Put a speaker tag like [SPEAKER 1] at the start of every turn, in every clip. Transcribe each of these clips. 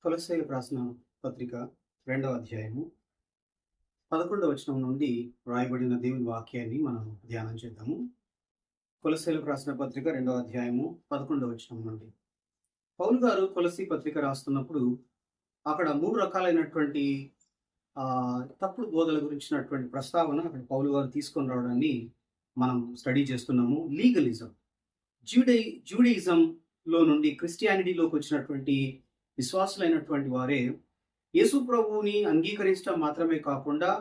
[SPEAKER 1] కొలస్సీయులకు రాసిన పత్రిక 2వ అధ్యాయము 11వ వచనం నుండి వ్రాయబడిన దేవుని వాక్యాన్ని మనం ధ్యానం చేద్దాము. కొలస్సీయులకు రాసిన పత్రిక 2వ అధ్యాయము 11వ వచనం నుండి. పౌలు గారు కొలస్సీ పత్రిక రాస్తున్నప్పుడు అక్కడ 3 రకాలైనటువంటి తప్పుడు బోధల గురించినటువంటి ప్రస్తావన అక్కడ పౌలు గారు తీసుకొని రావడాన్ని మనం స్టడీ చేస్తున్నాము. లీగలిజం, జూడియిజంలో నుండి క్రిస్టియానిటీలోకి వచ్చినటువంటి విశ్వాసులైనటువంటి వారే యేసు ప్రభువుని అంగీకరించడం మాత్రమే కాకుండా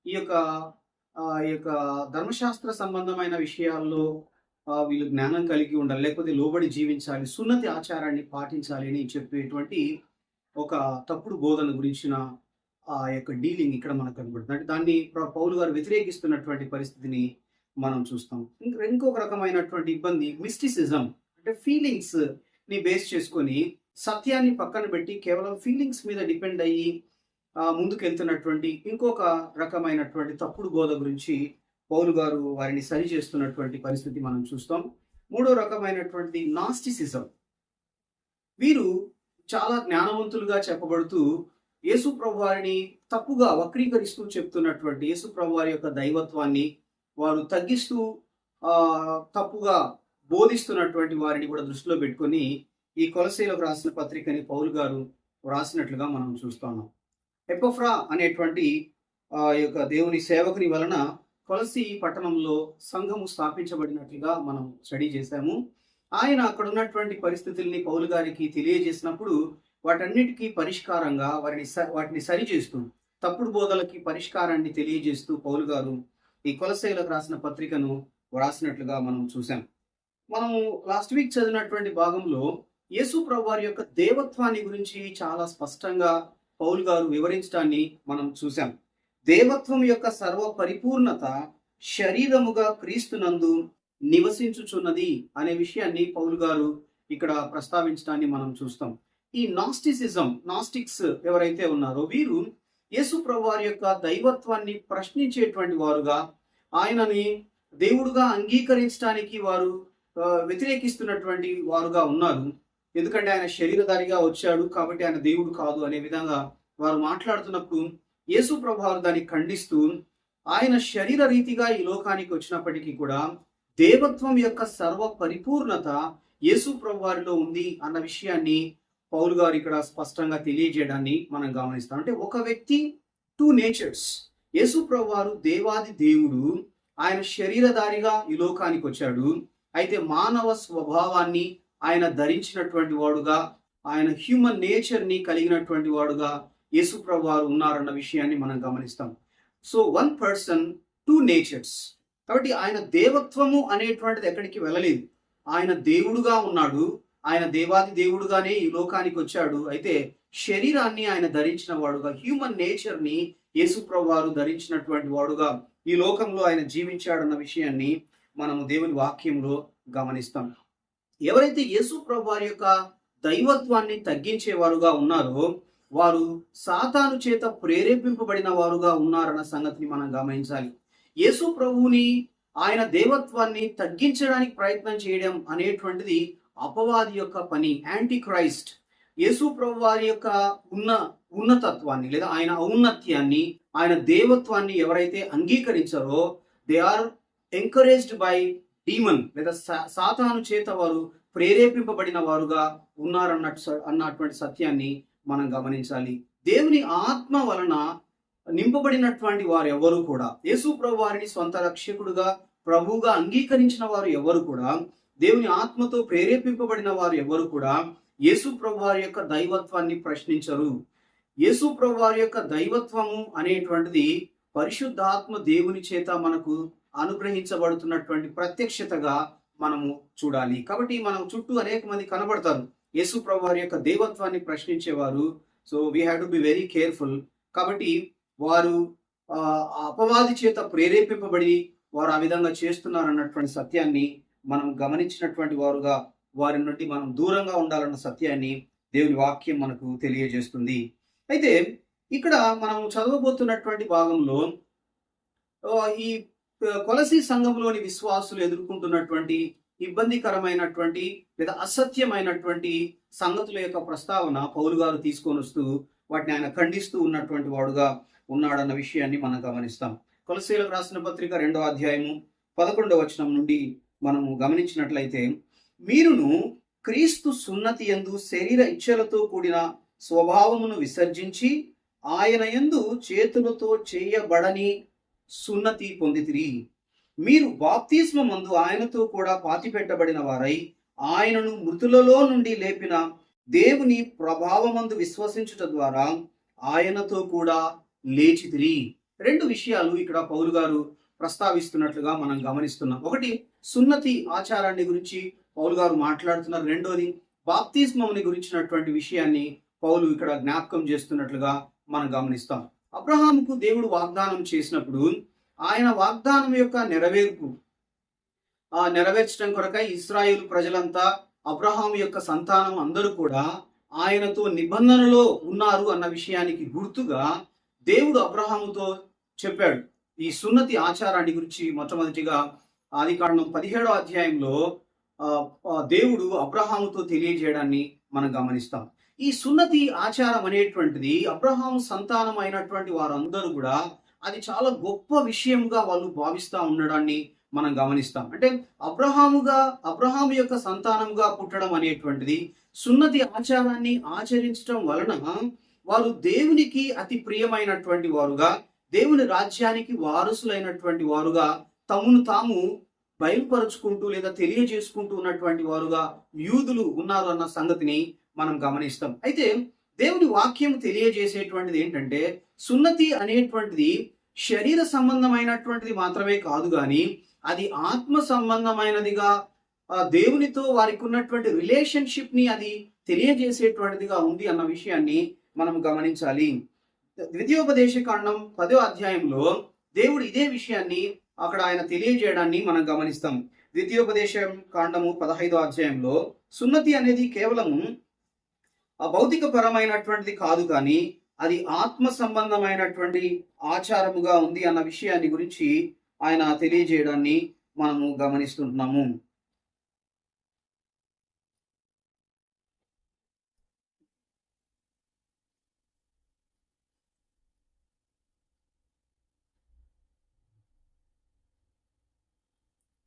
[SPEAKER 1] ఈ యొక్క ధర్మశాస్త్ర సంబంధమైన విషయాల్లో వీళ్ళు జ్ఞానం కలిగి ఉండాలి, లేకపోతే లోబడి జీవించాలి, సున్నతి ఆచారాన్ని పాటించాలి అని చెప్పేటువంటి ఒక తప్పుడు బోధన గురించిన ఆ యొక్క డీలింగ్ ఇక్కడ మనకు కనబడుతుంది. అంటే దాన్ని పౌలు గారు వ్యతిరేకిస్తున్నటువంటి పరిస్థితిని మనం చూస్తాం. ఇంకొక రకమైనటువంటి ఇబ్బంది మిస్టిసిజం, అంటే ఫీలింగ్స్ ని బేస్ చేసుకొని సత్యాన్ని పక్కన పెట్టి కేవలం ఫీలింగ్స్ మీద డిపెండ్ అయ్యి ముందుకెళ్తున్నటువంటి ఇంకొక రకమైనటువంటి తప్పుడు బోధ గురించి పౌలు గారు వారిని సరి చేస్తున్నటువంటి పరిస్థితి మనం చూస్తాం. 3వ రకమైనటువంటి నాస్టిసిజం. వీరు చాలా జ్ఞానవంతులుగా చెప్పబడుతూ యేసు ప్రభు వారిని తప్పుగా వక్రీకరిస్తూ చెప్తున్నటువంటి యేసు ప్రభు వారి యొక్క దైవత్వాన్ని వారు తగ్గిస్తూ తప్పుగా బోధిస్తున్నటువంటి వారిని కూడా దృష్టిలో పెట్టుకొని ఈ కొలస్సీయులకు రాసిన పత్రికని పౌలు గారు రాసినట్లుగా మనం చూస్తున్నాం. ఎపఫ్రా అనేటువంటి యొక్క దేవుని సేవకుని వలన కొలస్సీ పట్టణంలో సంఘము స్థాపించబడినట్లుగా మనం స్టడీ చేశాము. ఆయన అక్కడ ఉన్నటువంటి పరిస్థితుల్ని పౌలు గారికి తెలియజేసినప్పుడు వాటన్నిటికీ పరిష్కారంగా వాటిని సరిచేస్తూ తప్పుడు బోధలకి పరిష్కారాన్ని తెలియజేస్తూ పౌలు గారు ఈ కొలస్సీయులకు రాసిన పత్రికను రాసినట్లుగా మనం చూసాం. మనము లాస్ట్ వీక్ చదివినటువంటి భాగంలో యేసు ప్రభు వారి యొక్క దేవత్వాన్ని గురించి చాలా స్పష్టంగా పౌలు గారు వివరించడాన్ని మనం చూసాం. దేవత్వం యొక్క సర్వ పరిపూర్ణత శరీరముగా క్రీస్తునందు నివసించుచున్నది అనే విషయాన్ని పౌలు గారు ఇక్కడ ప్రస్తావించడాన్ని మనం చూస్తాం. ఈ నాస్టిక్స్ ఎవరైతే ఉన్నారో వీరు యేసు ప్రభు వారి యొక్క దైవత్వాన్ని ప్రశ్నించేటువంటి వారుగా, ఆయనని దేవుడుగా అంగీకరించడానికి వారు వ్యతిరేకిస్తున్నటువంటి వారుగా ఉన్నారు. ఎందుకంటే ఆయన శరీరధారిగా వచ్చాడు కాబట్టి ఆయన దేవుడు కాదు అనే విధంగా వారు మాట్లాడుతున్నప్పుడు యేసు ప్రభు వారు దాన్ని ఖండిస్తూ ఆయన శరీర రీతిగా ఈ లోకానికి వచ్చినప్పటికీ కూడా దేవత్వం యొక్క సర్వ పరిపూర్ణత యేసు ప్రభు వారిలో ఉంది అన్న విషయాన్ని పౌలు గారు ఇక్కడ స్పష్టంగా తెలియజేయడాన్ని మనం గమనిస్తాం. అంటే ఒక వ్యక్తి, 2 నేచర్స్. యేసు ప్రభు వారు దేవాది దేవుడు, ఆయన శరీరధారిగా ఈ లోకానికి వచ్చాడు. అయితే మానవ స్వభావాన్ని ఆయన ధరించినటువంటి వాడుగా, ఆయన హ్యూమన్ నేచర్ ని కలిగినటువంటి వాడుగా యేసు ప్రభు వారు ఉన్నారన్న విషయాన్ని మనం గమనిస్తాం. So 1 person 2 natures. కాబట్టి ఆయన దేవత్వము అనేటువంటిది ఎక్కడికి వెళ్ళలేదు. ఆయన దేవుడుగా ఉన్నాడు, ఆయన దేవాది దేవుడుగానే ఈ లోకానికి వచ్చాడు. అయితే శరీరాన్ని ఆయన ధరించిన వాడుగా, హ్యూమన్ నేచర్ ని యేసు ప్రభు వారు ధరించినటువంటి వాడుగా ఈ లోకంలో ఆయన జీవించాడన్న విషయాన్ని మనము దేవుని వాక్యంలో గమనిస్తాం. ఎవరైతే యేసు ప్రభు వారి యొక్క దైవత్వాన్ని తగ్గించేవారుగా ఉన్నారో వారు సాతాను చేత ప్రేరేపింపబడిన వారుగా ఉన్నారన్న సంగతిని మనం గమనించాలి. యేసు ప్రభువుని, ఆయన దేవత్వాన్ని తగ్గించడానికి ప్రయత్నం చేయడం అనేటువంటిది అపవాది యొక్క పని, యాంటీ క్రైస్ట్. యేసు ప్రభు వారి యొక్క ఉన్నతత్వాన్ని లేదా ఆయన ఔన్నత్యాన్ని, ఆయన దేవత్వాన్ని ఎవరైతే అంగీకరించారో they are encouraged by demon, లేదా సాతాను చేత వారు ప్రేరేపింపబడిన వారుగా అన్నటువంటి సత్యాన్ని మనం గమనించాలి. దేవుని ఆత్మ వలన నింపబడినటువంటి వారు ఎవరు కూడా, యేసు ప్రభు వారిని సొంత రక్షకుడుగా ప్రభువుగా అంగీకరించిన వారు ఎవరు కూడా, దేవుని ఆత్మతో ప్రేరేపింపబడిన వారు ఎవరు కూడా యేసు ప్రభు వారి యొక్క దైవత్వాన్ని ప్రశ్నించరు. యేసు ప్రభు వారి యొక్క దైవత్వము అనేటువంటిది పరిశుద్ధాత్మ దేవుని చేత మనకు అనుగ్రహించబడుతున్నటువంటి ప్రత్యక్షతగా మనము చూడాలి. కాబట్టి మనం చుట్టూ అనేక మంది కనబడతారు యేసు ప్రభు వారి యొక్క దేవత్వాన్ని ప్రశ్నించేవారు. So we have to be very careful. కాబట్టి వారు అపవాది చేత ప్రేరేపింపబడి వారు ఆ విధంగా చేస్తున్నారు అన్నటువంటి సత్యాన్ని మనం గమనించినటువంటి వారుగా వారి నుండి మనం దూరంగా ఉండాలన్న సత్యాన్ని దేవుని వాక్యం మనకు తెలియజేస్తుంది. అయితే ఇక్కడ మనం చదవబోతున్నటువంటి భాగంలో ఈ కొలసీ సంఘంలోని విశ్వాసులు ఎదుర్కొంటున్నటువంటి ఇబ్బందికరమైనటువంటి లేదా అసత్యమైనటువంటి సంగతుల యొక్క ప్రస్తావన పౌలు గారు తీసుకొని వస్తూ వాటిని ఆయన ఖండిస్తూ ఉన్నటువంటి వాడుగా ఉన్నాడన్న విషయాన్ని మనం గమనిస్తాం. కొలస్సీయులకు రాసిన పత్రిక 2వ అధ్యాయము 11వ వచనం నుండి మనము గమనించినట్లయితే, మీరును క్రీస్తు సున్నతి యందు శరీర ఇచ్ఛలతో కూడిన స్వభావమును విసర్జించి ఆయన యందు చేతులతో చేయబడని సున్నతి పొందితిరి. మీరు బాప్తిస్మమందు ఆయనతో కూడా పాతిపెట్టబడిన వారై ఆయనను మృతులలో నుండి లేపిన దేవుని ప్రభావమందు విశ్వసించుట ద్వారా ఆయనతో కూడా లేచితిరి. రెండు విషయాలు ఇక్కడ పౌలు గారు ప్రస్తావిస్తున్నట్లుగా మనం గమనిస్తున్నాం. ఒకటి, సున్నతి ఆచారాన్ని గురించి పౌలు గారు మాట్లాడుతున్నారు. రెండోది, బాప్తిస్మముని గురించినటువంటి విషయాన్ని పౌలు ఇక్కడ జ్ఞాపకం చేస్తున్నట్లుగా మనం గమనిస్తాం. అబ్రహాముకు దేవుడు వాగ్దానం చేసినప్పుడు ఆయన వాగ్దానం యొక్క నెరవేర్చడం కొరకై ఇశ్రాయేలు ప్రజలంతా, అబ్రహాము యొక్క సంతానం అందరూ కూడా ఆయనతో నిబంధనలో ఉన్నారు అన్న విషయానికి గుర్తుగా దేవుడు అబ్రహాముతో చెప్పాడు. ఈ సున్నతి ఆచారాన్ని గురించి మొట్టమొదటిగా ఆదికాండం 17వ అధ్యాయంలో దేవుడు అబ్రహాముతో తెలియజేయడాన్ని మనం గమనిస్తాం. ఈ సున్నతి ఆచారం అనేటువంటిది అబ్రహాము సంతానం అయినటువంటి వారందరూ కూడా అది చాలా గొప్ప విషయంగా వాళ్ళు భావిస్తూ ఉండడాన్ని మనం గమనిస్తాం. అంటే అబ్రహాము యొక్క సంతానంగా పుట్టడం అనేటువంటిది, సున్నతి ఆచారాన్ని ఆచరించడం వలన వారు దేవునికి అతి ప్రియమైనటువంటి వారుగా, దేవుని రాజ్యానికి వారసులైనటువంటి వారుగా తమను తాము బయలుపరుచుకుంటూ లేదా తెలియజేసుకుంటూ ఉన్నటువంటి వారుగా యూదులు ఉన్నారు అన్న సంగతిని మనం గమనిస్తాం. అయితే దేవుని వాక్యం తెలియజేసేటువంటిది ఏంటంటే, సున్నతి అనేటువంటిది శరీర సంబంధమైనటువంటిది మాత్రమే కాదు, కానీ అది ఆత్మ సంబంధమైనదిగా, దేవునితో వారికి ఉన్నటువంటి రిలేషన్షిప్ ని అది తెలియజేసేటువంటిదిగా ఉంది అన్న విషయాన్ని మనం గమనించాలి. ద్వితీయోపదేశ కాండం 10వ అధ్యాయంలో దేవుడు ఇదే విషయాన్ని అక్కడ ఆయన తెలియజేయడాన్ని మనం గమనిస్తాం. ద్వితీయోపదేశ కాండము 15వ అధ్యాయంలో సున్నతి అనేది కేవలము భౌతిక పరమైనటువంటిది కాదు, కానీ అది ఆత్మ సంబంధమైనటువంటి ఆచారముగా ఉంది అన్న విషయాన్ని గురించి ఆయన తెలియజేయడాన్ని మనము గమనిస్తుంటున్నాము.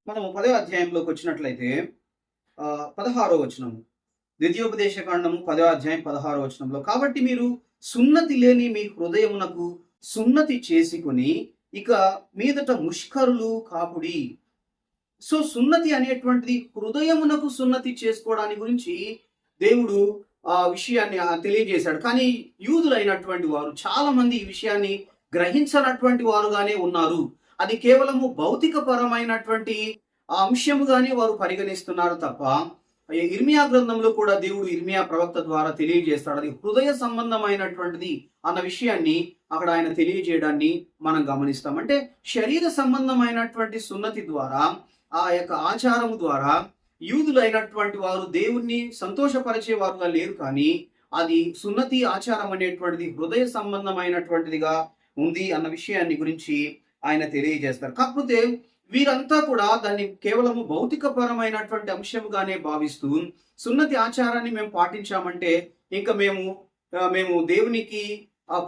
[SPEAKER 1] మనము 10వ అధ్యాయంలోకి వచ్చినట్లయితే 16వ వచనం, ద్వితీయోపదేశ కాండము 10వ అధ్యాయం 16వ వచనంలో, కాబట్టి మీరు సున్నతి లేని మీ హృదయమునకు సున్నతి చేసుకొని ఇక మీదట ముష్కరులు కాపుడి. సో సున్నతి అనేటువంటిది హృదయమునకు సున్నతి చేసుకోవడానికి గురించి దేవుడు ఆ విషయాన్ని తెలియజేశాడు. కానీ యూదులైనటువంటి వారు చాలా మంది ఈ విషయాన్ని గ్రహించనటువంటి వారుగానే ఉన్నారు. అది కేవలము భౌతిక పరమైనటువంటి అంశముగానే వారు పరిగణిస్తున్నారు తప్ప, ఇర్మియా గ్రంథంలో కూడా దేవుడు ఇర్మియా ప్రవక్త ద్వారా తెలియజేస్తాడు అది హృదయ సంబంధమైనటువంటిది అన్న విషయాన్ని అక్కడ ఆయన తెలియజేయడాన్ని మనం గమనిస్తాం. అంటే శరీర సంబంధమైనటువంటి సున్నతి ద్వారా, ఆ యొక్క ఆచారము ద్వారా యూదులైనటువంటి వారు దేవుణ్ణి సంతోషపరిచే వారుగా లేరు, కానీ అది సున్నతి ఆచారం అనేటువంటిది హృదయ సంబంధమైనటువంటిదిగా ఉంది అన్న విషయాన్ని గురించి ఆయన తెలియజేస్తారు. కాకపోతే వీరంతా కూడా దాన్ని కేవలము భౌతిక పరమైనటువంటి అంశంగానే భావిస్తూ, సున్నతి ఆచారాన్ని మేము పాటించామంటే ఇంకా మేము దేవునికి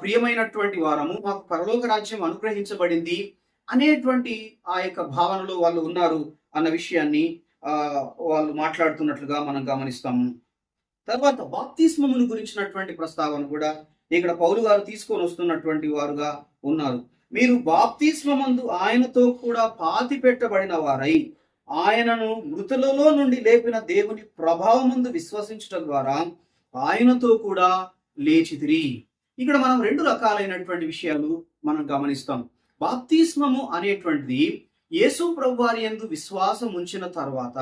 [SPEAKER 1] ప్రియమైనటువంటి వారము, మాకు పరలోక రాజ్యం అనుగ్రహించబడింది అనేటువంటి ఆ యొక్క భావనలో వాళ్ళు ఉన్నారు అన్న విషయాన్ని వాళ్ళు మాట్లాడుతున్నట్లుగా మనం గమనిస్తాము. తర్వాత బాప్తిస్మమును గురించినటువంటి ప్రస్తావన కూడా ఇక్కడ పౌలు గారు తీసుకొని వస్తున్నటువంటి వారుగా ఉన్నారు. మీరు బాప్తిస్మమందు ఆయనతో కూడా పాతి పెట్టబడిన వారై ఆయనను మృతులలో నుండి లేపిన దేవుని ప్రభావమందు విశ్వసించడం ద్వారా ఆయనతో కూడా లేచితిరి. ఇక్కడ మనం రెండు రకాలైనటువంటి విషయాలు మనం గమనిస్తాం. బాప్తిస్మము అనేటువంటిది యేసు ప్రభువారి యందు విశ్వాసం ఉంచిన తర్వాత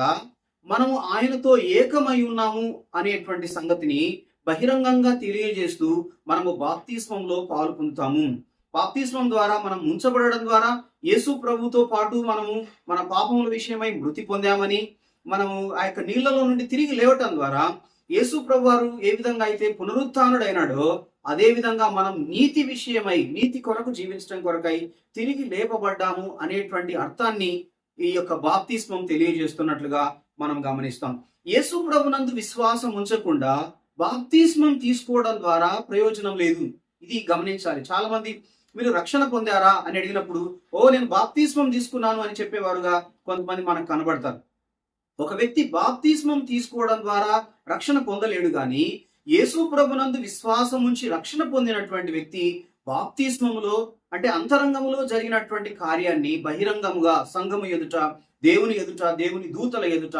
[SPEAKER 1] మనము ఆయనతో ఏకమై ఉన్నాము అనేటువంటి సంగతిని బహిరంగంగా తెలియజేస్తూ మనము బాప్తిస్మంలో పాలు పొందుతాము. బాప్తిస్మం ద్వారా మనం ముంచబడడం ద్వారా యేసు ప్రభుతో పాటు మనము మన పాపముల విషయమై మృతి పొందామని, మనము ఆ యొక్క నీళ్లలో నుండి తిరిగి లేవటం ద్వారా యేసు ప్రభు వారు ఏ విధంగా అయితే పునరుత్థానుడైనాడో అదే విధంగా మనం నీతి విషయమై, నీతి కొరకు జీవించడం కొరకై తిరిగి లేపబడ్డాము అనేటువంటి అర్థాన్ని ఈ యొక్క బాప్తిస్మం తెలియజేస్తున్నట్లుగా మనం గమనిస్తాం. యేసు ప్రభునందు విశ్వాసం ఉంచకుండా బాప్తిస్మం తీసుకోవడం ద్వారా ప్రయోజనం లేదు. ఇది గమనించాలి. చాలా మంది మీరు రక్షణ పొందారా అని అడిగినప్పుడు నేను బాప్తిస్మం తీసుకున్నాను అని చెప్పేవారుగా కొంతమంది మనకు కనబడతారు. ఒక వ్యక్తి బాప్తిస్మం తీసుకోవడం ద్వారా రక్షణ పొందలేడు గాని యేసు ప్రభునందు విశ్వాసం ఉంచి రక్షణ పొందినటువంటి వ్యక్తి బాప్తిస్మములో అంటే అంతరంగములో జరిగినటువంటి కార్యాన్ని బహిరంగముగా సంఘము ఎదుట, దేవుని ఎదుట, దేవుని దూతల ఎదుట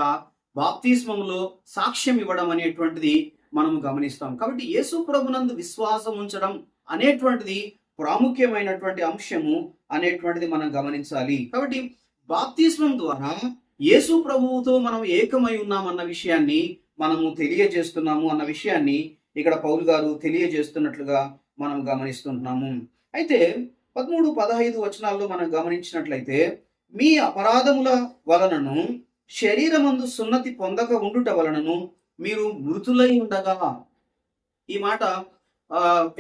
[SPEAKER 1] బాప్తిస్మములో సాక్ష్యం ఇవ్వడం అనేటువంటిది మనము గమనిస్తాం. కాబట్టి యేసు ప్రభునందు విశ్వాసం ఉంచడం అనేటువంటిది ప్రాముఖ్యమైనటువంటి అంశము అనేటువంటిది మనం గమనించాలి. కాబట్టి బాప్తిస్మం ద్వారా యేసు ప్రభువుతో మనం ఏకమై ఉన్నామన్న విషయాన్ని మనము తెలియజేస్తున్నాము అన్న విషయాన్ని ఇక్కడ పౌలు గారు తెలియజేస్తున్నట్లుగా మనం గమనిస్తుంటున్నాము. అయితే 13, 15 వచనాల్లో మనం గమనించినట్లయితే మీ అపరాధముల వలనను శరీరమందు సున్నతి పొందక ఉండుట వలనను మీరు మృతులై ఉండగా, ఈ మాట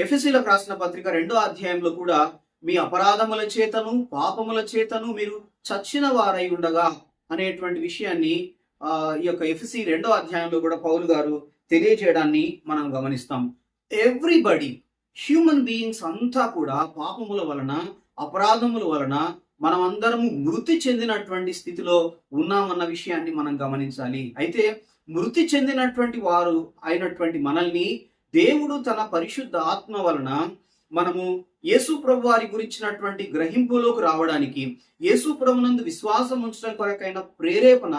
[SPEAKER 1] ఎఫెసీలకు రాసిన పత్రిక 2వ అధ్యాయంలో కూడా మీ అపరాధముల చేతను పాపముల చేతను మీరు చచ్చిన వారై ఉండగా అనేటువంటి విషయాన్ని ఈ యొక్క ఎఫెసీ 2వ అధ్యాయంలో కూడా పౌలు గారు తెలియజేయడాన్ని మనం గమనిస్తాం. ఎవ్రీబడి హ్యూమన్ బీయింగ్స్ అంతా కూడా పాపముల వలన అపరాధముల వలన మనం అందరము మృతి చెందినటువంటి స్థితిలో ఉన్నామన్న విషయాన్ని మనం గమనించాలి. అయితే మృతి చెందినటువంటి వారు అయినటువంటి మనల్ని దేవుడు తన పరిశుద్ధ ఆత్మ వలన మనము యేసు ప్రభు వారి గురించినటువంటి గ్రహింపులోకి రావడానికి, యేసు ప్రభునందు విశ్వాసం ఉంచడం కొరకైన ప్రేరేపణ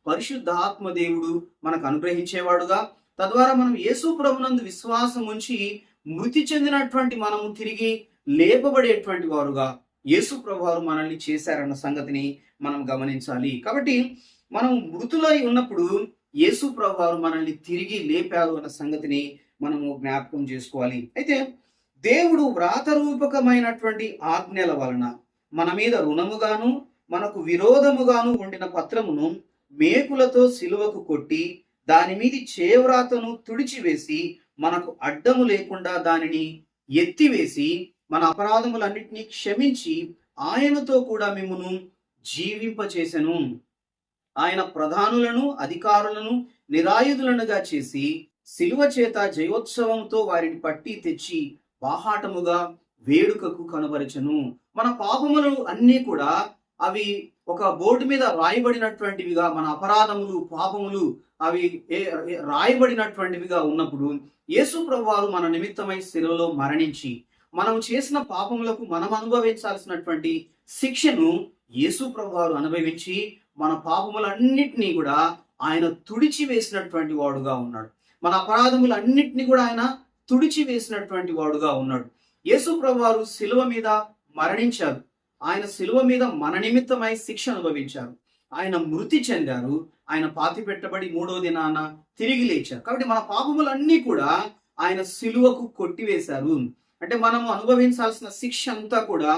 [SPEAKER 1] పరిశుద్ధ ఆత్మ దేవుడు మనకు అనుగ్రహించేవాడుగా, తద్వారా మనం యేసు ప్రభునందు విశ్వాసం ఉంచి మృతి చెందినటువంటి మనము తిరిగి లేపబడేటువంటి వారుగా యేసు ప్రభు వారు మనల్ని చేశారన్న సంగతిని మనం గమనించాలి. కాబట్టి మనం మృతులై ఉన్నప్పుడు యేసు ప్రభు వారు మనల్ని తిరిగి లేపారు అన్న సంగతిని మనము జ్ఞాపకం చేసుకోవాలి. అయితే దేవుడు వ్రాతరూపకమైనటువంటి ఆజ్ఞల వలన మన మీద రుణముగాను మనకు విరోధముగాను ఉండిన పత్రమును మేకులతో సిలువకు కొట్టి దాని మీది చేవ్రాతను తుడిచివేసి మనకు అడ్డము లేకుండా దానిని ఎత్తివేసి మన అపరాధములన్నిటినీ క్షమించి ఆయనతో కూడా మిమ్మును జీవింపచేసెను. ఆయన ప్రధానులను అధికారులను నిరాయుధులనుగా చేసి సిలువ చేత జయోత్సవంతో వారిని పట్టి తెచ్చి బాహాటముగా వేడుకకు కనబరచెను. మన పాపములు అన్నీ కూడా అవి ఒక బోర్డు మీద రాయబడినటువంటివిగా, మన అపరాధములు పాపములు అవి రాయబడినటువంటివిగా ఉన్నప్పుడు యేసు ప్రభువారు మన నిమిత్తమై శిలువలో మరణించి మనం చేసిన పాపములకు మనం అనుభవించాల్సినటువంటి శిక్షను యేసు ప్రభువారు అనుభవించి మన పాపములన్నిటినీ కూడా ఆయన తుడిచి వేసినటువంటి వాడుగా ఉన్నాడు. మన అపరాధములన్నిటినీ కూడా ఆయన తుడిచి వేసినటువంటి వాడుగా ఉన్నాడు. యేసు ప్రభువారు శిలువ మీద మరణించారు. ఆయన శిలువ మీద మన నిమిత్తమై శిక్ష అనుభవించారు. ఆయన మృతి చెందారు. ఆయన పాతి పెట్టబడి 3వ దినాన తిరిగి లేచారు. కాబట్టి మన పాపములన్నీ కూడా ఆయన శిలువకు కొట్టివేశారు. అంటే మనము అనుభవించాల్సిన శిక్ష అంతా కూడా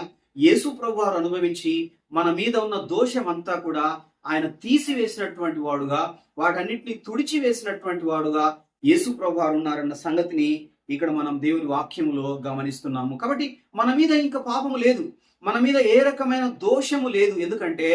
[SPEAKER 1] యేసు ప్రభువారు అనుభవించి మన మీద ఉన్న దోషం అంతా కూడా ఆయన తీసివేసినటువంటి వాడుగా, వాటన్నిటిని తుడిచి వేసినటువంటి వాడుగా యేసు ప్రభువారు ఉన్నారన్న సంగతిని ఇక్కడ మనం దేవుని వాక్యములో గమనిస్తున్నాము. కాబట్టి మన మీద ఇంకా పాపము లేదు, మన మీద ఏ రకమైన దోషము లేదు. ఎందుకంటే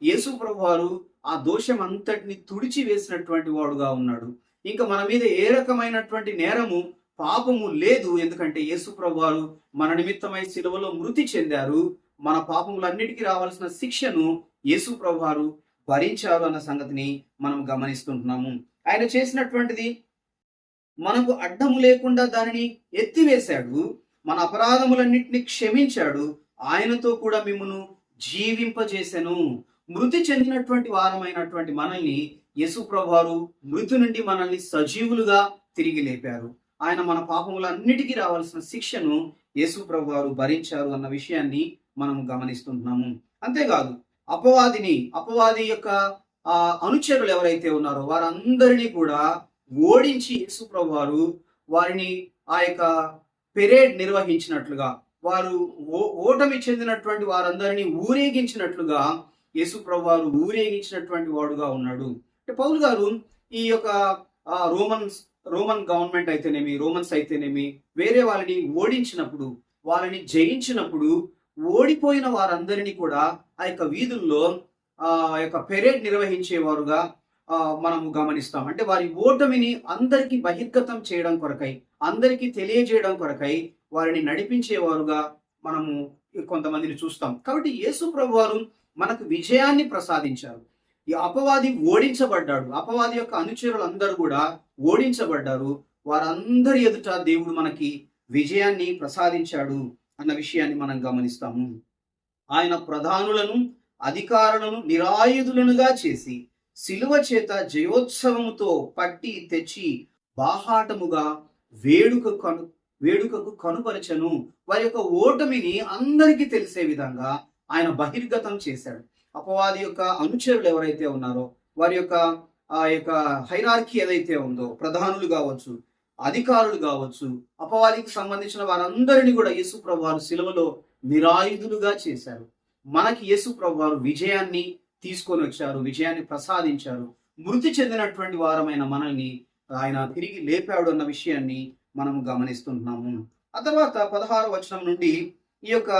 [SPEAKER 1] యేసు ప్రభువారు ఆ దోషం అంతటిని తుడిచి వేసినటువంటి వాడుగా ఉన్నాడు. ఇంకా మన మీద ఏ రకమైనటువంటి నేరము పాపము లేదు. ఎందుకంటే యేసు ప్రభువారు మన నిమిత్తమై శిలువలో మృతి చెందారు. మన పాపములన్నిటికీ రావాల్సిన శిక్షను యేసు ప్రభువారు భరించారు అన్న సంగతిని మనం గమనిస్తుంటున్నాము. ఆయన చేసినటువంటిది మనకు అడ్డము లేకుండా దానిని ఎత్తివేశాడు. మన అపరాధములన్నింటినీ క్షమించాడు. ఆయనతో కూడా మిమ్మును జీవింపజేసెను. మృతి చెందినటువంటి వారమైనటువంటి మనల్ని యేసు ప్రభువారు మృతి నుండి మనల్ని సజీవులుగా తిరిగి లేపారు. ఆయన మన పాపములన్నిటికీ రావాల్సిన శిక్షను యేసు ప్రభువారు భరించారు అన్న విషయాన్ని మనం గమనిస్తుంటున్నాము. అంతేకాదు అపవాది యొక్క అనుచరులు ఎవరైతే ఉన్నారో వారందరినీ కూడా ఓడించి యేసు ప్రభువారు వారిని ఆ యొక్క పెరేడ్ నిర్వహించినట్లుగా, వారు ఓటమి చెందినటువంటి వారందరినీ ఊరేగించినట్లుగా యేసు ప్రభువారు ఊరేగించినటువంటి వాడుగా ఉన్నాడు. అంటే పౌలు గారు ఈ యొక్క రోమన్ గవర్నమెంట్ అయితేనేమి, రోమన్స్ అయితేనేమి వేరే వాళ్ళని ఓడించినప్పుడు, వాళ్ళని జయించినప్పుడు ఓడిపోయిన వారందరినీ కూడా ఆ యొక్క వీధుల్లో ఆ యొక్క పెరేడ్ నిర్వహించేవారుగా, మనము గమనిస్తాం. అంటే వారి ఓటమిని అందరికీ బహిర్గతం చేయడం కొరకై, అందరికీ తెలియజేయడం కొరకై వారిని నడిపించేవారుగా మనము కొంతమందిని చూస్తాం. కాబట్టి యేసు ప్రభువారు మనకు విజయాన్ని ప్రసాదించారు. ఈ అపవాది ఓడించబడ్డాడు. అపవాది యొక్క అనుచరులందరూ కూడా ఓడించబడ్డారు. వారందరి ఎదుట దేవుడు మనకి విజయాన్ని ప్రసాదించాడు అన్న విషయాన్ని మనం గమనిస్తాము. ఆయన ప్రధానులను, అధికారులను నిరాయుధులనుగా చేసి శిలువ చేత జయోత్సవముతో పట్టి తెచ్చి బాహాటముగా వేడుకకు కనుపరచను. వారి యొక్క ఓటమిని అందరికీ తెలిసే విధంగా ఆయన బహిర్గతం చేశాడు. అపవాది యొక్క అనుచరులు ఎవరైతే ఉన్నారో, వారి యొక్క ఆ యొక్క హైరార్కీ ఏదైతే ఉందో, ప్రధానులు కావచ్చు, అధికారులు కావచ్చు, అపవాదికి సంబంధించిన వారందరినీ కూడా యేసు ప్రభువారు శిలువలో నిరాయుధులుగా చేశారు. మనకి యేసు ప్రభువారు విజయాన్ని తీసుకొని వచ్చారు, విజయాన్ని ప్రసాదించారు. మృతి చెందినటువంటి వారమైన మనల్ని ఆయన తిరిగి లేపాడు అన్న విషయాన్ని మనం గమనిస్తున్నాము. ఆ తర్వాత 16వ వచనం నుండి ఈ యొక్క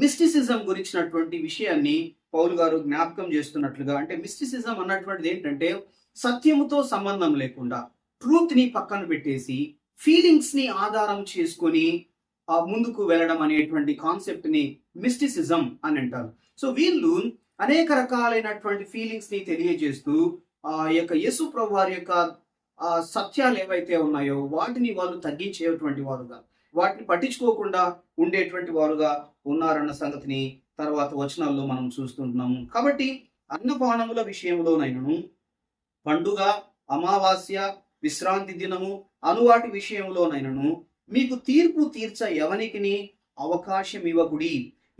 [SPEAKER 1] మిస్టిసిజం గురించినటువంటి విషయాన్ని పౌలు గారు జ్ఞాపకం చేస్తున్నట్లుగా, అంటే మిస్టిసిజం అన్నటువంటిది ఏంటంటే సత్యముతో సంబంధం లేకుండా ట్రూత్ ని పక్కన పెట్టేసి ఫీలింగ్స్ ని ఆధారం చేసుకొని ముందుకు వెళ్ళడం అనేటువంటి కాన్సెప్ట్ ని మిస్టిసిజం అని అంటారు. సో వీళ్ళు అనేక రకాలైనటువంటి ఫీలింగ్స్ ని తెలియజేస్తూ యొక్క యేసు ప్రభు వారి యొక్క సత్యాలు ఏవైతే ఉన్నాయో వాటిని వాళ్ళు తగ్గించేటువంటి వారుగా, వాటిని పట్టించుకోకుండా ఉండేటువంటి వారుగా ఉన్నారన్న సంగతిని తర్వాత వచనాల్లో మనం చూస్తుంటున్నాము. కాబట్టి అన్నపానముల విషయంలోనైనను, పండుగ, అమావాస్య, విశ్రాంతి దినము అనువాటి విషయంలోనైనను మీకు తీర్పు తీర్చ ఎవనికిని అవకాశం ఇవ్వకుడి.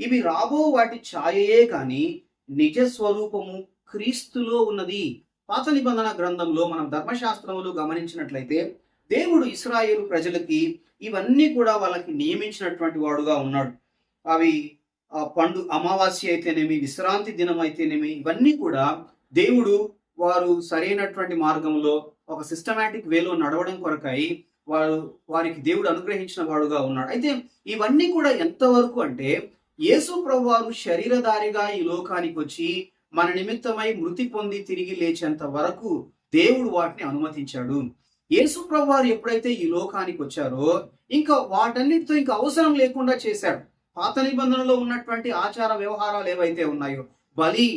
[SPEAKER 1] ఇవి రాబో వాటి ఛాయయే కాని నిజ స్వరూపము క్రీస్తులో ఉన్నది. పాత నిబంధన గ్రంథంలో మనం ధర్మశాస్త్రములు గమనించినట్లయితే దేవుడు ఇశ్రాయేలు ప్రజలకి ఇవన్నీ కూడా వాళ్ళకి నియమించినటువంటి వాడుగా ఉన్నాడు. అవి అమావాస్య అయితేనేమి, విశ్రాంతి దినం అయితేనేమి, ఇవన్నీ కూడా దేవుడు వారు సరైనటువంటి మార్గంలో ఒక సిస్టమాటిక్ వేలో నడవడం కొరకై వారికి దేవుడు అనుగ్రహించిన వాడుగా ఉన్నాడు. అయితే ఇవన్నీ కూడా ఎంతవరకు అంటే యేసు ప్రభువారు శరీరధారిగా ఈ లోకానికి వచ్చి మన నిమిత్తమై మృతి పొంది తిరిగి లేచేంత వరకు దేవుడు వాటిని అనుమతించాడు. యేసు ప్రభువారు ఎప్పుడైతే ఈ లోకానికి వచ్చారో ఇంకా వాటన్నిటితో ఇంకా అవసరం లేకుండా చేశాడు. పాత నిబంధనలో ఉన్నటువంటి ఆచార వ్యవహారాలు ఏవైతే ఉన్నాయో, బలి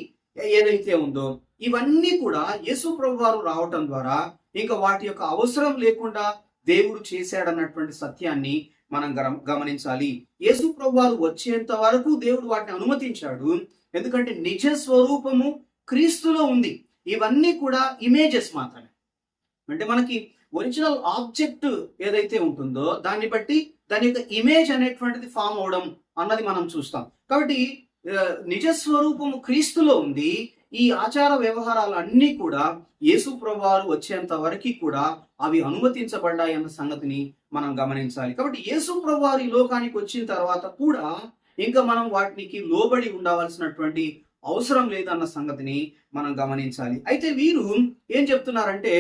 [SPEAKER 1] ఏదైతే ఉందో, ఇవన్నీ కూడా యేసు ప్రభువారు రావటం ద్వారా ఇంకా వాటి యొక్క అవసరం లేకుండా దేవుడు చేశాడన్నటువంటి సత్యాన్ని మనం గమనించాలి. యేసు ప్రభువారు వచ్చేంత వరకు దేవుడు వాటిని అనుమతించాడు. ఎందుకంటే నిజ స్వరూపము క్రీస్తులో ఉంది. ఇవన్నీ కూడా ఇమేజెస్ మాత్రమే. అంటే మనకి ఒరిజినల్ ఆబ్జెక్ట్ ఏదైతే ఉంటుందో దాన్ని బట్టి దాని యొక్క ఇమేజ్ అనేటువంటిది ఫామ్ అవడం అన్నది మనం చూస్తాం. కాబట్టి నిజ స్వరూపము క్రీస్తులో ఉంది. ఈ ఆచార వ్యవహారాలు అన్నీ కూడా యేసు ప్రభువారు వచ్చేంత వరకు కూడా అవి అనుమతించబడ్డాయి అన్న సంగతిని మనం గమనించాలి. కాబట్టి యేసు ప్రభువారు ఈ లోకానికి వచ్చిన తర్వాత కూడా ఇంకా మనం వాటికి లోబడి ఉండవలసినటువంటి అవసరం లేదన్న సంగతిని మనం గమనించాలి. అయితే వీరు ఏం చెప్తున్నారంటే,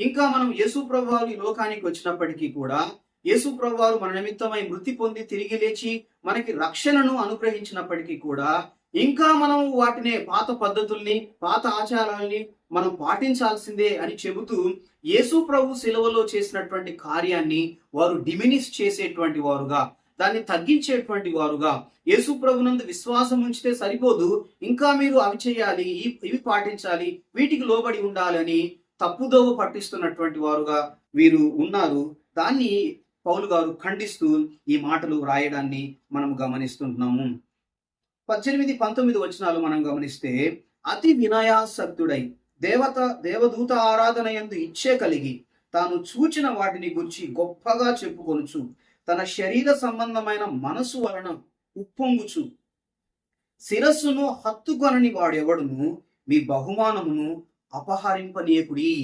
[SPEAKER 1] ఇంకా మనం యేసు ప్రభువారు ఈ లోకానికి వచ్చినప్పటికీ కూడా, యేసు ప్రభువారు మన నిమిత్తమై మృతి పొంది తిరిగి లేచి మనకి రక్షణను అనుగ్రహించినప్పటికీ కూడా ఇంకా మనం వాటినే పాత పద్ధతుల్ని, పాత ఆచారాల్ని మనం పాటించాల్సిందే అని చెబుతూ యేసు ప్రభు శిలువలో చేసినటువంటి కార్యాన్ని వారు డిమినిష్ చేసేటువంటి వారుగా, దాన్ని తగ్గించేటువంటి వారుగా, యేసు ప్రభునందు విశ్వాసం ఉంచితే సరిపోదు, ఇంకా మీరు అవి చేయాలి, ఇవి పాటించాలి, వీటికి లోబడి ఉండాలని తప్పుదోవ పట్టిస్తున్నటువంటి వారుగా వీరు ఉన్నారు. దాన్ని పౌలు గారు ఖండిస్తూ ఈ మాటలు రాయడాన్ని మనం గమనిస్తున్నాము. 18-19 వచనాలు మనం గమనిస్తే, అతి వినయాసక్తుడై దేవదూత ఆరాధన యందు ఇచ్చే కలిగి తాను చూచిన వాటిని గురించి గొప్పగా చెప్పుకొనుచు తన శరీర సంబంధమైన మనసు వలన ఉప్పొంగుచు శిరస్సును హత్తుకొనని వాడెవడును మీ బహుమానమును అపహరింపనీయకుడి.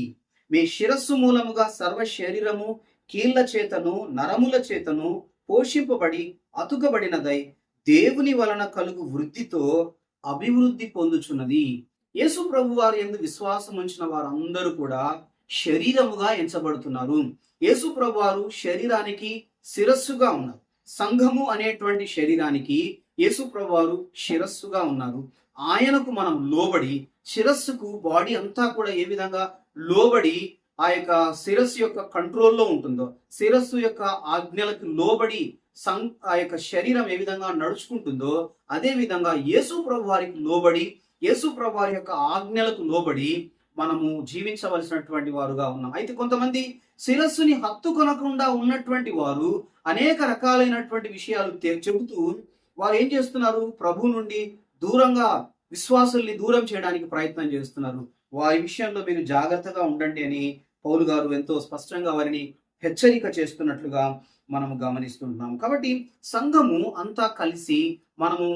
[SPEAKER 1] మీ శిరస్సు మూలముగా సర్వ శరీరము కీళ్ల చేతను నరముల చేతను పోషింపబడి అతుకబడినదై దేవుని వలన కలుగు వృద్ధితో అభివృద్ధి పొందుచున్నది. యేసు ప్రభు వారి యందు విశ్వాసం ఉంచిన వారందరూ కూడా శరీరముగా ఎంచబడుతున్నారు. యేసు ప్రభు వారు శరీరానికి శిరస్సుగా ఉన్నారు. సంఘము అనేటువంటి శరీరానికి యేసు ప్రభు వారు శిరస్సుగా ఉన్నారు. ఆయనకు మనం లోబడి శిరస్సుకు బాడీ అంతా కూడా ఏ విధంగా లోబడి ఆ యొక్క శిరస్సు యొక్క కంట్రోల్లో ఉంటుందో, శిరస్సు యొక్క ఆజ్ఞలకు లోబడి ఆ యొక్క శరీరం ఏ విధంగా నడుచుకుంటుందో, అదే విధంగా యేసు ప్రభు వారికి లోబడి, యేసు ప్రభు వారి యొక్క ఆజ్ఞలకు లోబడి మనము జీవించవలసినటువంటి వారుగా ఉన్నాం. అయితే కొంతమంది శిరస్సుని హత్తుకొనకుండా ఉన్నటువంటి వారు అనేక రకాలైనటువంటి విషయాలు చెబుతూ వారు ఏం చేస్తున్నారు? ప్రభు నుండి దూరంగా విశ్వాసుల్ని దూరం చేయడానికి ప్రయత్నం చేస్తున్నారు. వారి విషయంలో మీరు జాగ్రత్తగా ఉండండి అని పౌలు గారు ఎంతో స్పష్టంగా వారిని హెచ్చరిక చేస్తున్నట్లుగా మనము గమనిస్తుంటున్నాం. కాబట్టి సంఘము అంతా కలిసి మనము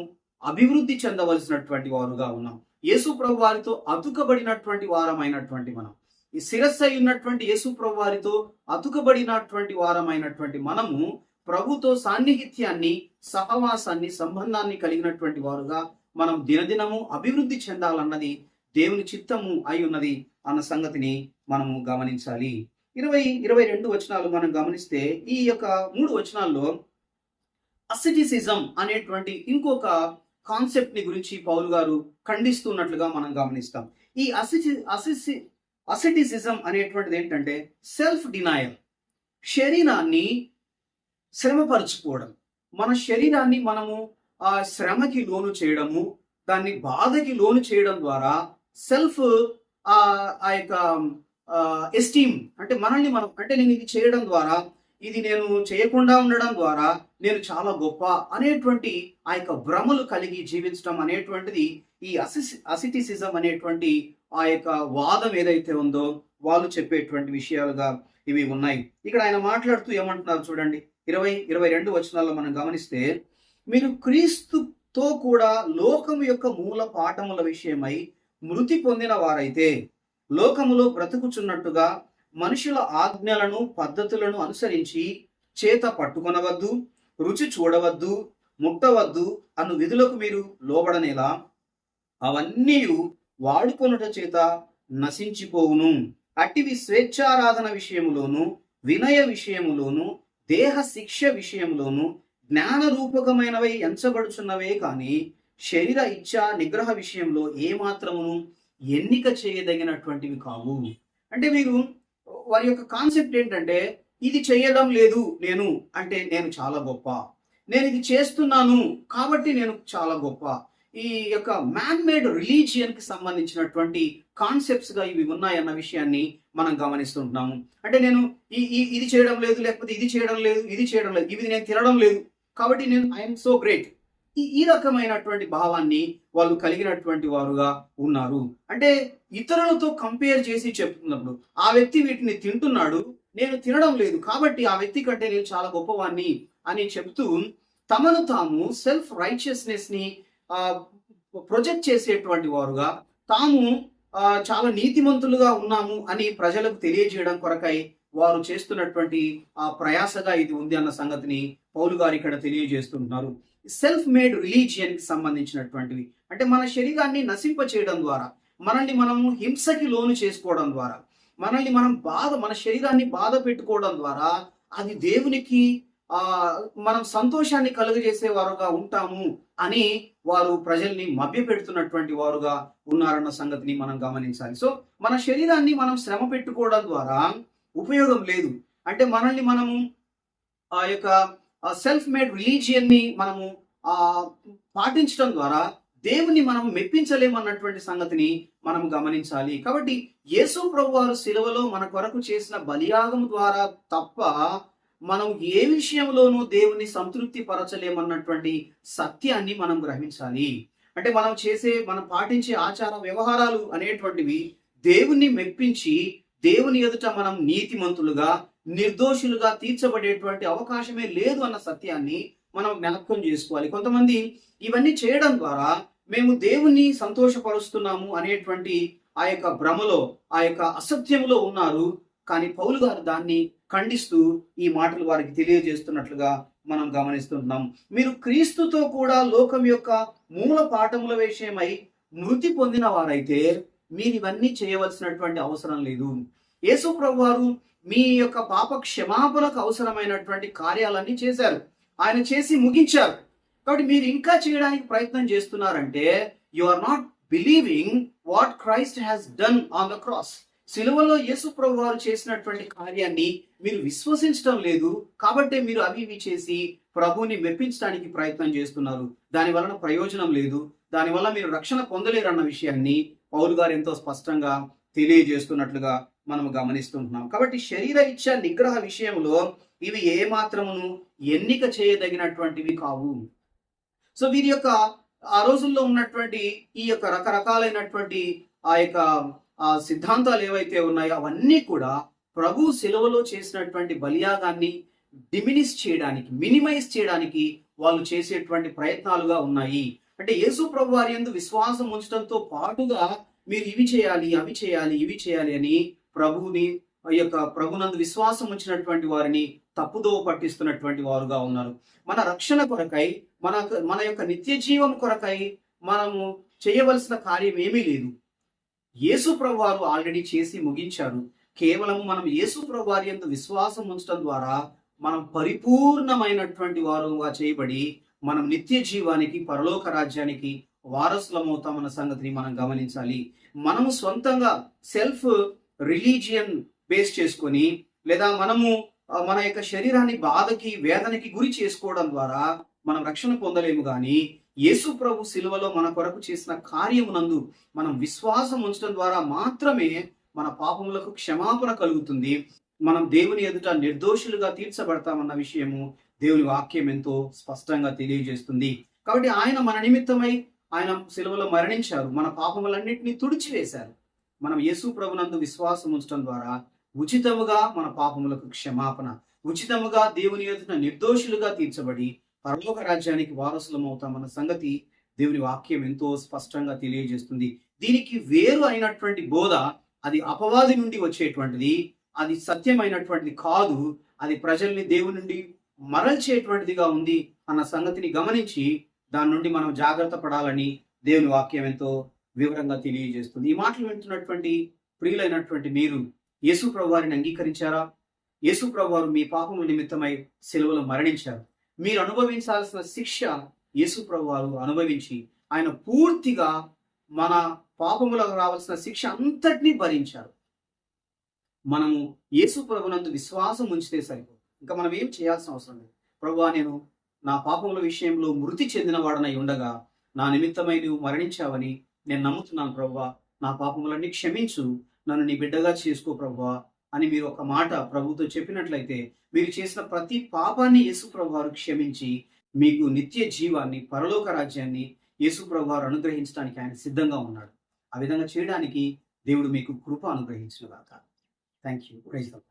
[SPEAKER 1] అభివృద్ధి చెందవలసినటువంటి వారుగా ఉన్నాం. యేసు ప్రభు వారితో అతుకబడినటువంటి వారమైనటువంటి మనం, ఈ శిరస్సు అయినటువంటి యేసు ప్రభు వారితో అతుకబడినటువంటి వారమైనటువంటి మనము ప్రభుతో సాన్నిహిత్యాన్ని, సహవాసాన్ని, సంబంధాన్ని కలిగినటువంటి వారుగా మనం దినదినము అభివృద్ధి చెందాలన్నది దేవుని చిత్తము అయి ఉన్నది అన్న సంగతిని మనము గమనించాలి. 22 వచనాలు మనం గమనిస్తే ఈ యొక్క 3 వచనాల్లో అసెటిసిజం అనేటువంటి ఇంకొక కాన్సెప్ట్ ని గురించి పౌలు గారు ఖండిస్తున్నట్లుగా మనం గమనిస్తాం. ఈ అసెటిసిజం అనేటువంటిది ఏంటంటే సెల్ఫ్ డినయల్, శరీరాన్ని శ్రమపరచుకోవడం, మన శరీరాన్ని మనము ఆ శ్రమకి లోను చేయడము, దాన్ని బాధకి లోను చేయడం ద్వారా సెల్ఫ్ ఆ యొక్క ఎస్టీమ్, అంటే మనల్ని మనం, అంటే నేను ఇది చేయడం ద్వారా, ఇది నేను చేయకుండా ఉండడం ద్వారా నేను చాలా గొప్ప అనేటువంటి ఆ యొక్క భ్రమలు కలిగి జీవించడం అనేటువంటిది ఈ అసెటిసిజం అనేటువంటి ఆ యొక్క వాదం ఏదైతే ఉందో వాళ్ళు చెప్పేటువంటి విషయాలుగా ఇవి ఉన్నాయి. ఇక్కడ ఆయన మాట్లాడుతూ ఏమంటున్నారు చూడండి, 22 వచనాల్లో మనం గమనిస్తే, మీరు క్రీస్తుతో కూడా లోకము యొక్క మూల పాఠముల విషయమై మృతి పొందిన వారైతే లోకములో బ్రతుకుచున్నట్టుగా మనుషుల ఆజ్ఞలను, పద్ధతులను అనుసరించి చేత పట్టుకొనవద్దు, రుచి చూడవద్దు, ముట్టవద్దు అను విధులకు మీరు లోబడనేలా అవన్నీ వాడుకొనుట చేత నశించిపోవును. అట్టివి స్వేచ్ఛారాధన విషయములోను, వినయ విషయములోను, దేహ శిక్ష విషయములోను జ్ఞాన రూపకమైనవై ఎంచబడుచున్నవే కానీ శరీర ఇచ్ఛా నిగ్రహ విషయంలో ఏమాత్రమును ఎన్నిక చేయదగినటువంటివి కావు. అంటే మీరు వారి యొక్క కాన్సెప్ట్ ఏంటంటే, ఇది చేయడం లేదు నేను అంటే నేను చాలా గొప్ప, నేను ఇది చేస్తున్నాను కాబట్టి నేను చాలా గొప్ప. ఈ యొక్క మ్యాన్ మేడ్ రిలీజియన్ కి సంబంధించినటువంటి కాన్సెప్ట్స్ గా ఇవి ఉన్నాయన్న విషయాన్ని మనం గమనిస్తుంటున్నాము. అంటే నేను ఇది చేయడం లేదు, లేకపోతే ఇది చేయడం లేదు, ఇది చేయడం లేదు, ఇది నేను తినడం లేదు కాబట్టి నేను ఐఎమ్ సో గ్రేట్, ఈ రకమైనటువంటి భావాన్ని వాళ్ళు కలిగినటువంటి వారుగా ఉన్నారు. అంటే ఇతరులతో కంపేర్ చేసి చెప్తున్నప్పుడు, ఆ వ్యక్తి వీటిని తింటున్నాడు, నేను తినడం లేదు కాబట్టి ఆ వ్యక్తి కంటే నేను చాలా గొప్పవాణ్ణి అని చెప్తూ తమను తాము సెల్ఫ్ రైచియస్నెస్ ని ప్రొజెక్ట్ చేసేటువంటి వారుగా, తాము చాలా నీతిమంతులుగా ఉన్నాము అని ప్రజలకు తెలియజేయడం కొరకై వారు చేస్తున్నటువంటి ఆ ప్రయాసగా ఇది ఉంది అన్న సంగతిని పౌలు గారు ఇక్కడ తెలియజేస్తుంటున్నారు. సెల్ఫ్ మేడ్ రిలీజియన్ కి సంబంధించినటువంటివి, అంటే మన శరీరాన్ని నశింప చేయడం ద్వారా, మనల్ని మనము హింసకి లోను చేసుకోవడం ద్వారా, మనల్ని మనం మన శరీరాన్ని బాధ పెట్టుకోవడం ద్వారా అది దేవునికి మనం సంతోషాన్ని కలుగజేసే వారుగా ఉంటాము అని వారు ప్రజల్ని మభ్య పెడుతున్నటువంటి వారుగా ఉన్నారన్న సంగతిని మనం గమనించాలి. సో మన శరీరాన్ని మనం శ్రమ పెట్టుకోవడం ద్వారా ఉపయోగం లేదు. అంటే మనల్ని మనము ఆ యొక్క సెల్ఫ్ మేడ్ రిలీజియన్ ని మనము పాటించడం ద్వారా దేవుని మనం మెప్పించలేమన్నటువంటి సంగతిని మనం గమనించాలి. కాబట్టి యేసు ప్రభు వారు శిలువలో మన కొరకు చేసిన బలియాగం ద్వారా తప్ప మనం ఏ విషయంలోనూ దేవుని సంతృప్తి పరచలేమన్నటువంటి సత్యాన్ని మనం గ్రహించాలి. అంటే మనం పాటించే ఆచార వ్యవహారాలు అనేటువంటివి దేవుణ్ణి మెప్పించి దేవుని ఎదుట మనం నీతిమంతులుగా, నిర్దోషులుగా తీర్చబడేటువంటి అవకాశమే లేదు అన్న సత్యాన్ని మనం జ్ఞాపకం చేసుకోవాలి. కొంతమంది ఇవన్నీ చేయడం ద్వారా మేము దేవుణ్ణి సంతోషపరుస్తున్నాము అనేటువంటి ఆ యొక్క భ్రమలో, ఆ యొక్క అసత్యంలో ఉన్నారు. కానీ పౌలు గారు దాన్ని ఖండిస్తూ ఈ మాటలు వారికి తెలియజేస్తున్నట్లుగా మనం గమనిస్తున్నాం. మీరు క్రీస్తుతో కూడా లోకం యొక్క మూల పాఠముల విషయమై మృతి పొందిన వారైతే మీరు ఇవన్నీ చేయవలసినటువంటి అవసరం లేదు. యేసు ప్రభు వారు మీ యొక్క పాప క్షమాపణకు అవసరమైనటువంటి కార్యాలన్నీ చేశారు, ఆయన చేసి ముగించారు. కాబట్టి మీరు ఇంకా చేయడానికి ప్రయత్నం చేస్తున్నారంటే you are not believing what Christ has done on the cross. సిలువలో యేసు ప్రభు వారు చేసినటువంటి కార్యాన్ని మీరు విశ్వసించడం లేదు, కాబట్టి మీరు అవి ఇవి చేసి ప్రభువుని మెప్పించడానికి ప్రయత్నం చేస్తున్నారు. దాని వలన ప్రయోజనం లేదు, దానివల్ల మీరు రక్షణ పొందలేరన్న విషయాన్ని పౌలు గారు ఎంతో స్పష్టంగా తెలియజేస్తున్నట్లుగా మనం గమనిస్తుంటున్నాం. కాబట్టి శరీర ఇచ్ఛ నిగ్రహ విషయంలో ఇవి ఏ మాత్రమును ఎన్నిక చేయదగినటువంటివి కావు. సో వీరి యొక్క ఆ రోజుల్లో ఉన్నటువంటి ఈ యొక్క రకరకాలైనటువంటి ఆ యొక్క సిద్ధాంతాలు ఏవైతే ఉన్నాయో అవన్నీ కూడా ప్రభు సిలువలో చేసినటువంటి బలియాగాన్ని డిమినిష్ చేయడానికి, మినిమైజ్ చేయడానికి వాళ్ళు చేసేటువంటి ప్రయత్నాలుగా ఉన్నాయి. అంటే యేసు ప్రభు వారి యందు విశ్వాసం ఉంచడంతో పాటుగా మీరు ఇవి చేయాలి, అవి చేయాలి, ఇవి చేయాలి అని ప్రభునందు విశ్వాసం ఉంచినటువంటి వారిని తప్పుదోవ పట్టిస్తున్నటువంటి వారుగా ఉన్నారు. మన రక్షణ కొరకై, మన యొక్క నిత్య జీవం కొరకై మనము చేయవలసిన కార్యం ఏమీ లేదు. యేసు ప్రభు వారు ఆల్రెడీ చేసి ముగించారు. కేవలం మనం యేసు ప్రభు వారి యందు విశ్వాసం ఉంచడం ద్వారా మనం పరిపూర్ణమైనటువంటి వారుగా చేయబడి మనం నిత్య జీవానికి, పరలోక రాజ్యానికి వారసులమవుతామన్న సంగతిని మనం గమనించాలి. మనము సొంతంగా సెల్ఫ్ రిలీజియన్ బేస్ చేసుకొని, లేదా మనము మన యొక్క శరీరాన్ని బాధకి, వేదనకి గురి చేసుకోవడం ద్వారా మనం రక్షణ పొందలేము. కానీ యేసు ప్రభు సిలువలో మన కొరకు చేసిన కార్యమునందు మనం విశ్వాసం ఉంచడం ద్వారా మాత్రమే మన పాపములకు క్షమాపణ కలుగుతుంది. మనం దేవుని ఎదుట నిర్దోషులుగా తీర్చబడతామన్న విషయము దేవుని వాక్యం ఎంతో స్పష్టంగా తెలియజేస్తుంది. కాబట్టి ఆయన మన నిమిత్తమై ఆయన సిలువలో మరణించారు, మన పాపములన్నింటినీ తుడిచివేశారు. మనం యేసు ప్రభునందు విశ్వాసం ఉంచడం ద్వారా ఉచితముగా మన పాపములకు క్షమాపణ, ఉచితముగా దేవుని ఎదుట నిర్దోషులుగా తీర్చబడి పరలోక రాజ్యానికి వారసులం అవుతామన్న సంగతి దేవుని వాక్యం ఎంతో స్పష్టంగా తెలియజేస్తుంది. దీనికి వేరు అయినటువంటి బోధ అది అపవాది నుండి వచ్చేటువంటిది, అది సత్యమైనటువంటిది కాదు, అది ప్రజల్ని దేవుని నుండి మరల్చేటువంటిదిగా ఉంది అన్న సంగతిని గమనించి దాని నుండి మనం జాగ్రత్త పడాలని దేవుని వాక్యం ఎంతో వివరంగా తెలియజేస్తుంది. ఈ మాటలు వింటున్నటువంటి ప్రియులైనటువంటి మీరు యేసు ప్రభు వారిని అంగీకరించారా? యేసు ప్రభు వారు మీ పాపముల నిమిత్తమై సిలువలో మరణించారు. మీరు అనుభవించాల్సిన శిక్ష యేసు ప్రభు వారు అనుభవించి ఆయన పూర్తిగా మన పాపములకు రావాల్సిన శిక్ష అంతటినీ భరించారు. మనము యేసు ప్రభునందు విశ్వాసం ఉంచితే సరిపోదు. ఇంకా మనం ఏం చేయాల్సిన అవసరం లేదు. ప్రభువా, నేను నా పాపముల విషయంలో మృతి చెందిన వాడనై ఉండగా నా నిమిత్తమై నువ్వు మరణించావని నేను నమ్ముతున్నాను ప్రభువా, నా పాపములన్నీ క్షమించు, నన్ను నీ బిడ్డగా చేసుకో ప్రభువా అని మీరు ఒక మాట ప్రభుతో చెప్పినట్లయితే మీరు చేసిన ప్రతి పాపాన్ని యేసు ప్రభు వారు క్షమించి మీకు నిత్య జీవాన్ని, పరలోక రాజ్యాన్ని యేసు ప్రభు వారు అనుగ్రహించడానికి ఆయన సిద్ధంగా ఉన్నాడు. ఆ విధంగా చేయడానికి దేవుడు మీకు కృప అనుగ్రహించును గాక. Thank you. Praise the lord.